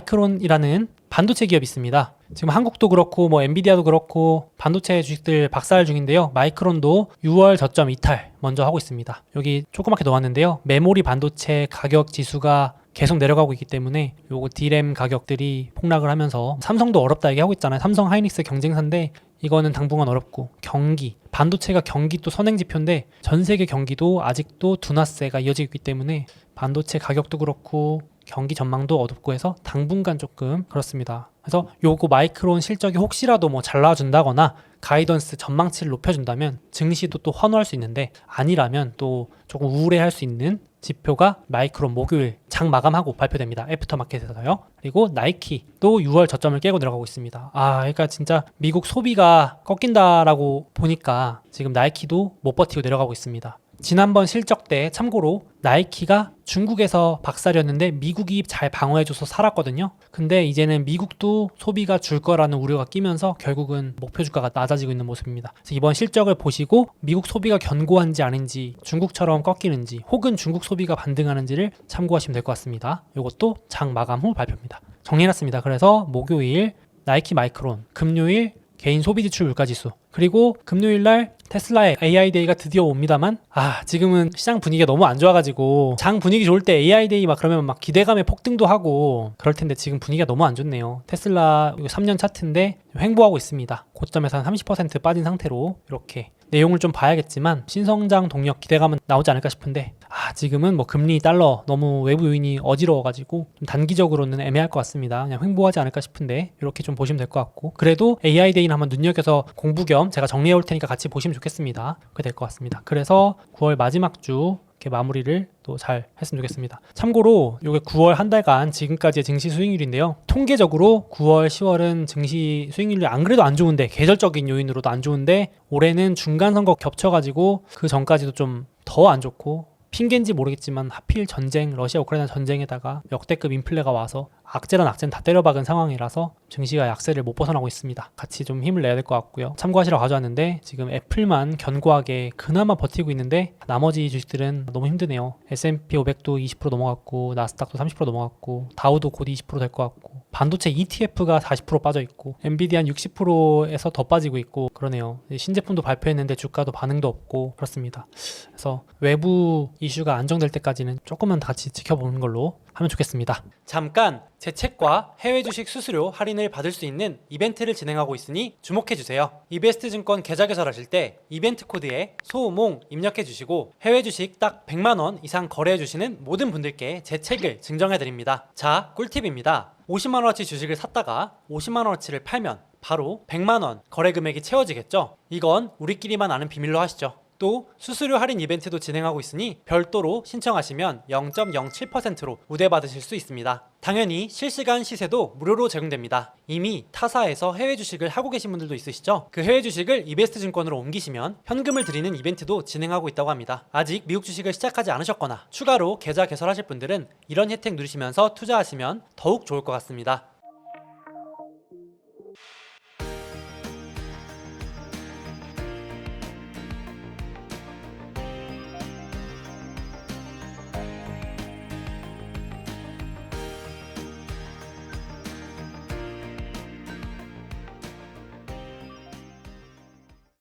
마이크론이라는 반도체 기업이 있습니다. 지금 한국도 그렇고 뭐 엔비디아도 그렇고 반도체 주식들 박살 중인데요. 마이크론도 6월 저점 이탈 먼저 하고 있습니다. 여기 조그맣게 넣었는데요. 메모리 반도체 가격 지수가 계속 내려가고 있기 때문에 요거 D램 가격들이 폭락을 하면서 삼성도 어렵다 얘기하고 있잖아요. 삼성 하이닉스 경쟁사인데 이거는 당분간 어렵고, 경기, 반도체가 경기 또 선행지표인데 전 세계 경기도 아직도 둔화세가 이어지고 있기 때문에 반도체 가격도 그렇고 경기 전망도 어둡고 해서 당분간 조금 그렇습니다. 그래서 요거 마이크론 실적이 혹시라도 뭐 잘 나와준다거나 가이던스 전망치를 높여준다면 증시도 또 환호할 수 있는데, 아니라면 또 조금 우울해할 수 있는 지표가 마이크론 목요일 장 마감하고 발표됩니다. 애프터마켓에서요. 그리고 나이키도 6월 저점을 깨고 들어가고 있습니다. 그러니까 진짜 미국 소비가 꺾인다라고 보니까 지금 나이키도 못 버티고 내려가고 있습니다. 지난번 실적 때 참고로 나이키가 중국에서 박살이었는데 미국이 잘 방어해줘서 살았거든요. 근데 이제는 미국도 소비가 줄 거라는 우려가 끼면서 결국은 목표 주가가 낮아지고 있는 모습입니다. 그래서 이번 실적을 보시고 미국 소비가 견고한지 아닌지, 중국처럼 꺾이는지, 혹은 중국 소비가 반등하는지를 참고하시면 될 것 같습니다. 이것도 장 마감 후 발표입니다. 정리해놨습니다. 그래서 목요일 나이키 마이크론, 금요일 개인 소비지출 물가지수, 그리고 금요일날 테슬라의 AI데이가 드디어 옵니다만 지금은 시장 분위기가 너무 안 좋아가지고 장 분위기 좋을 때 AI데이 막 그러면 막 기대감에 폭등도 하고 그럴 텐데 지금 분위기가 너무 안 좋네요. 테슬라 3년 차트인데 횡보하고 있습니다. 고점에서 한 30% 빠진 상태로 이렇게 내용을 좀 봐야겠지만 신성장 동력 기대감은 나오지 않을까 싶은데 지금은 뭐 금리, 달러 너무 외부 요인이 어지러워가지고 좀 단기적으로는 애매할 것 같습니다. 그냥 횡보하지 않을까 싶은데 이렇게 좀 보시면 될 것 같고, 그래도 AI데이는 한번 눈여겨서 공부 겸 제가 정리해 올 테니까 같이 보시면 좋겠습니다. 그렇게 될 것 같습니다. 그래서 9월 마지막 주 이렇게 마무리를 또 잘 했으면 좋겠습니다. 참고로 이게 9월 한 달간 지금까지의 증시 수익률인데요. 통계적으로 9월, 10월은 증시 수익률이 안 그래도 안 좋은데, 계절적인 요인으로도 안 좋은데 올해는 중간 선거 겹쳐가지고 그 전까지도 좀 더 안 좋고, 핑계인지 모르겠지만 하필 전쟁, 러시아 우크라이나 전쟁에다가 역대급 인플레가 와서 악재란 악재는 다 때려박은 상황이라서 증시가 약세를 못 벗어나고 있습니다. 같이 좀 힘을 내야 될 것 같고요. 참고하시러 가져왔는데 지금 애플만 견고하게 그나마 버티고 있는데 나머지 주식들은 너무 힘드네요. S&P 500도 20% 넘어갔고, 나스닥도 30% 넘어갔고, 다우도 곧 20% 될 것 같고, 반도체 ETF가 40% 빠져 있고, 엔비디아 한 60%에서 더 빠지고 있고 그러네요. 신제품도 발표했는데 주가도 반응도 없고 그렇습니다. 그래서 외부 이슈가 안정될 때까지는 조금만 같이 지켜보는 걸로 하면 좋겠습니다. 잠깐, 제 책과 해외 주식 수수료 할인을 받을 수 있는 이벤트를 진행하고 있으니 주목해주세요. 이베스트증권 계좌 개설하실 때 이벤트 코드에 소우몽 입력해주시고 해외 주식 딱 100만원 이상 거래해주시는 모든 분들께 제 책을 증정해드립니다. 자, 꿀팁입니다. 50만원어치 주식을 샀다가 50만원어치를 팔면 바로 100만원 거래 금액이 채워지겠죠? 이건 우리끼리만 아는 비밀로 하시죠. 또 수수료 할인 이벤트도 진행하고 있으니 별도로 신청하시면 0.07%로 우대받으실 수 있습니다. 당연히 실시간 시세도 무료로 제공됩니다. 이미 타사에서 해외 주식을 하고 계신 분들도 있으시죠? 그 해외 주식을 이베스트 증권으로 옮기시면 현금을 드리는 이벤트도 진행하고 있다고 합니다. 아직 미국 주식을 시작하지 않으셨거나 추가로 계좌 개설하실 분들은 이런 혜택 누리시면서 투자하시면 더욱 좋을 것 같습니다.